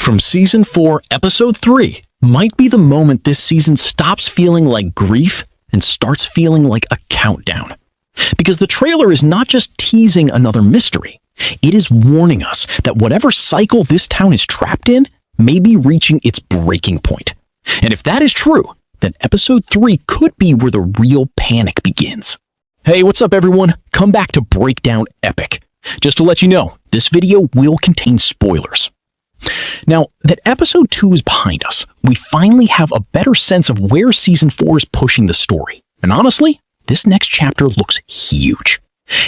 from Season 4, Episode 3 might be the moment this season stops feeling like grief and starts feeling like a countdown. Because the trailer is not just teasing another mystery, it is warning us that whatever cycle this town is trapped in may be reaching its breaking point. And if that is true, then Episode 3 could be where the real panic begins. Hey, what's up everyone? Come back to Breakdown Epic. Just to let you know, this video will contain spoilers. Now, that Episode 2 is behind us, we finally have a better sense of where Season 4 is pushing the story. And honestly, this next chapter looks huge.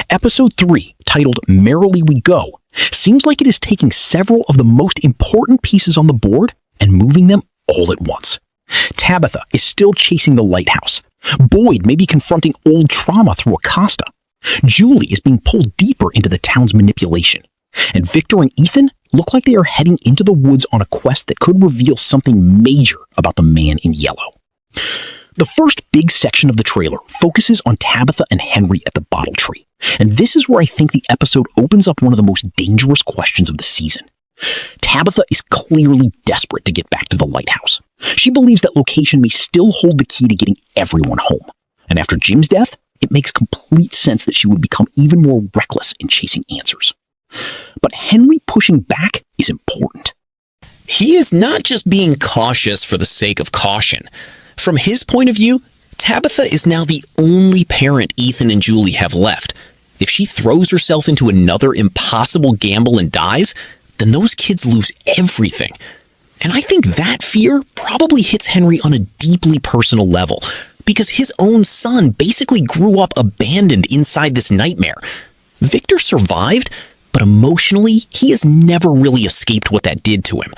Episode 3, titled Merrily We Go, seems like it is taking several of the most important pieces on the board and moving them all at once. Tabitha is still chasing the lighthouse. Boyd may be confronting old trauma through Acosta. Julie is being pulled deeper into the town's manipulation. And Victor and Ethan look like they are heading into the woods on a quest that could reveal something major about the man in yellow. The first big section of the trailer focuses on Tabitha and Henry at the bottle tree. And this is where I think the episode opens up one of the most dangerous questions of the season. Tabitha is clearly desperate to get back to the lighthouse. She believes that location may still hold the key to getting everyone home. And after Jim's death, it makes complete sense that she would become even more reckless in chasing answers. But Henry pushing back is important. He is not just being cautious for the sake of caution. From his point of view, Tabitha is now the only parent Ethan and Julie have left. If she throws herself into another impossible gamble and dies, then those kids lose everything. And I think that fear probably hits Henry on a deeply personal level, because his own son basically grew up abandoned inside this nightmare. Victor survived, but emotionally, he has never really escaped what that did to him.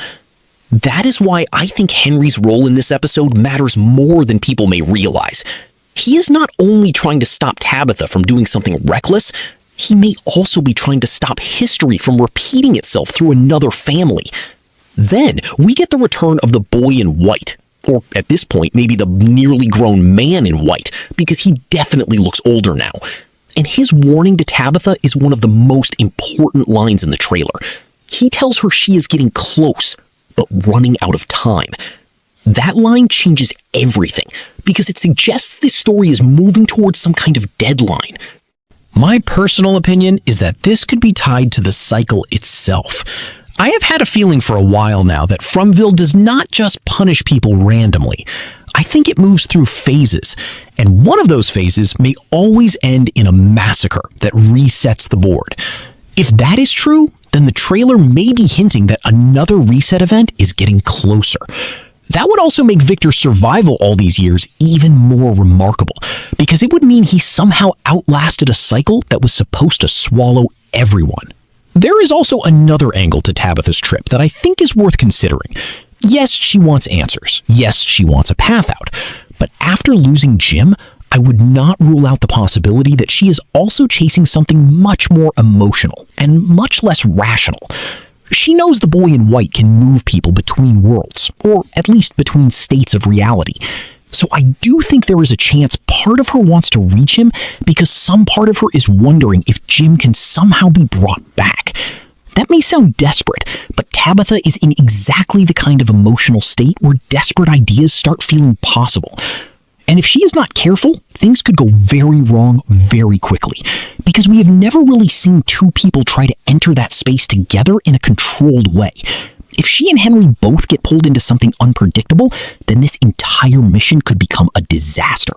That is why I think Henry's role in this episode matters more than people may realize. He is not only trying to stop Tabitha from doing something reckless, he may also be trying to stop history from repeating itself through another family. Then we get the return of the boy in white, or at this point, maybe the nearly grown man in white, because he definitely looks older now. And his warning to Tabitha is one of the most important lines in the trailer. He tells her she is getting close, but running out of time. That line changes everything, because it suggests this story is moving towards some kind of deadline. My personal opinion is that this could be tied to the cycle itself. I have had a feeling for a while now that Fromville does not just punish people randomly. I think it moves through phases, and one of those phases may always end in a massacre that resets the board. If that is true, then the trailer may be hinting that another reset event is getting closer. That would also make Victor's survival all these years even more remarkable, because it would mean he somehow outlasted a cycle that was supposed to swallow everyone. There is also another angle to Tabitha's trip that I think is worth considering. Yes, she wants answers. Yes, she wants a path out. But after losing Jim, I would not rule out the possibility that she is also chasing something much more emotional and much less rational. She knows the boy in white can move people between worlds, or at least between states of reality. So I do think there is a chance part of her wants to reach him because some part of her is wondering if Jim can somehow be brought back. That may sound desperate, but Tabitha is in exactly the kind of emotional state where desperate ideas start feeling possible. And if she is not careful, things could go very wrong very quickly, because we have never really seen two people try to enter that space together in a controlled way. If she and Henry both get pulled into something unpredictable, then this entire mission could become a disaster.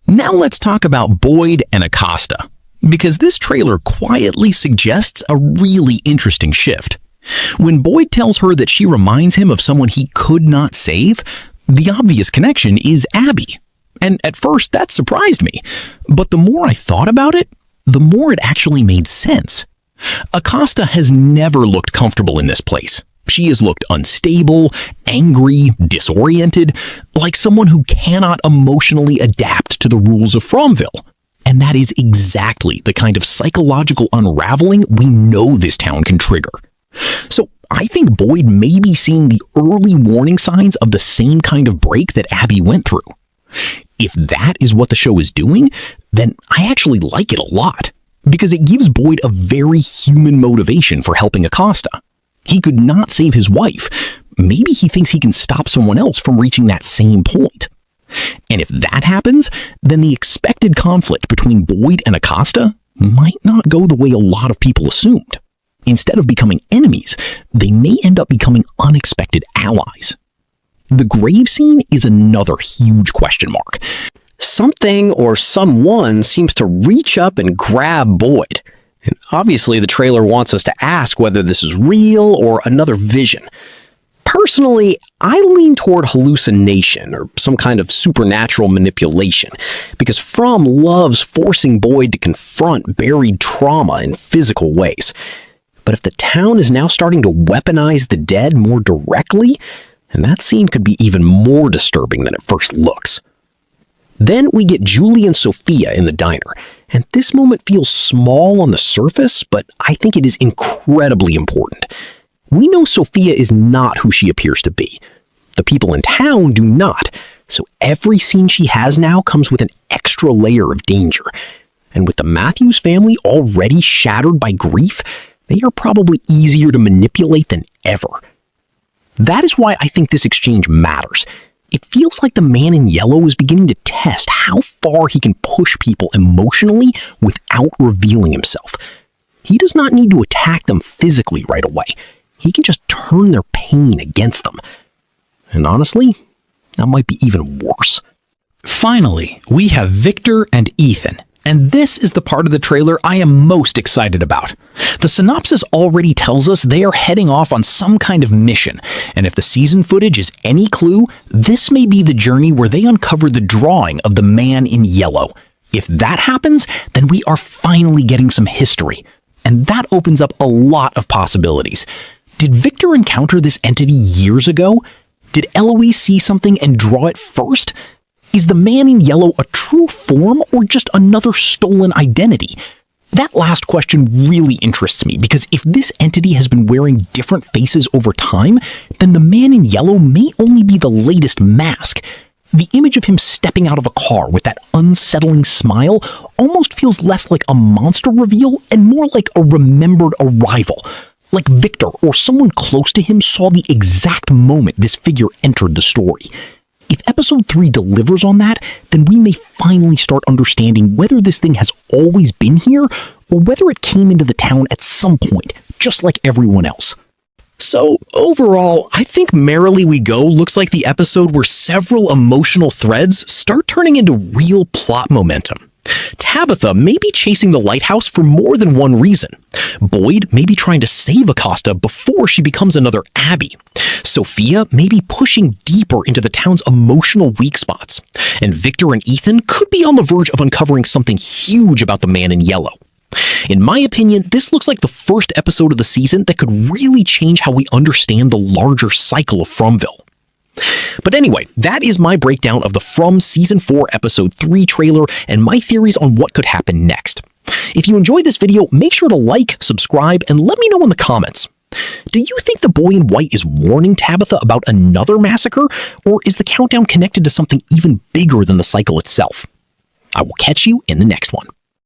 Now let's talk about Boyd and Acosta, because this trailer quietly suggests a really interesting shift. When Boyd tells her that she reminds him of someone he could not save, the obvious connection is Abby. And at first that surprised me, but the more I thought about it, the more it actually made sense. Acosta has never looked comfortable in this place. She has looked unstable, angry, disoriented, like someone who cannot emotionally adapt to the rules of Fromville. And that is exactly the kind of psychological unraveling we know this town can trigger. So I think Boyd may be seeing the early warning signs of the same kind of break that Abby went through. If that is what the show is doing, then I actually like it a lot, because it gives Boyd a very human motivation for helping Acosta. He could not save his wife. Maybe he thinks he can stop someone else from reaching that same point. And if that happens, then the expected conflict between Boyd and Acosta might not go the way a lot of people assumed. Instead of becoming enemies, they may end up becoming unexpected allies. The grave scene is another huge question mark. Something or someone seems to reach up and grab Boyd. And obviously the trailer wants us to ask whether this is real or another vision. Personally, I lean toward hallucination or some kind of supernatural manipulation, because From loves forcing Boyd to confront buried trauma in physical ways. But if the town is now starting to weaponize the dead more directly, then that scene could be even more disturbing than it first looks. Then we get Julie and Sophia in the diner, and this moment feels small on the surface, but I think it is incredibly important. We know Sophia is not who she appears to be. The people in town do not, so every scene she has now comes with an extra layer of danger. And with the Matthews family already shattered by grief, they are probably easier to manipulate than ever. That is why I think this exchange matters. It feels like the man in yellow is beginning to test how far he can push people emotionally without revealing himself. He does not need to attack them physically right away. He can just turn their pain against them. And honestly, that might be even worse. Finally, we have Victor and Ethan. And this is the part of the trailer I am most excited about. The synopsis already tells us they are heading off on some kind of mission, and if the season footage is any clue, this may be the journey where they uncover the drawing of the man in yellow. If that happens, then we are finally getting some history, and that opens up a lot of possibilities. Did Victor encounter this entity years ago? Did Eloise see something and draw it first? Is the man in yellow a true form or just another stolen identity? That last question really interests me, because if this entity has been wearing different faces over time, then the man in yellow may only be the latest mask. The image of him stepping out of a car with that unsettling smile almost feels less like a monster reveal and more like a remembered arrival. Like Victor or someone close to him saw the exact moment this figure entered the story. If episode 3 delivers on that, then we may finally start understanding whether this thing has always been here or whether it came into the town at some point, just like everyone else. So, overall, I think Merrily We Go looks like the episode where several emotional threads start turning into real plot momentum. Tabitha may be chasing the lighthouse for more than one reason. Boyd may be trying to save Acosta before she becomes another Abby. Sophia may be pushing deeper into the town's emotional weak spots. And Victor and Ethan could be on the verge of uncovering something huge about the man in yellow. In my opinion, this looks like the first episode of the season that could really change how we understand the larger cycle of Fromville. But anyway, that is my breakdown of the From Season 4 Episode 3 trailer and my theories on what could happen next. If you enjoyed this video, make sure to like, subscribe, and let me know in the comments. Do you think the boy in white is warning Tabitha about another massacre, or is the countdown connected to something even bigger than the cycle itself? I will catch you in the next one.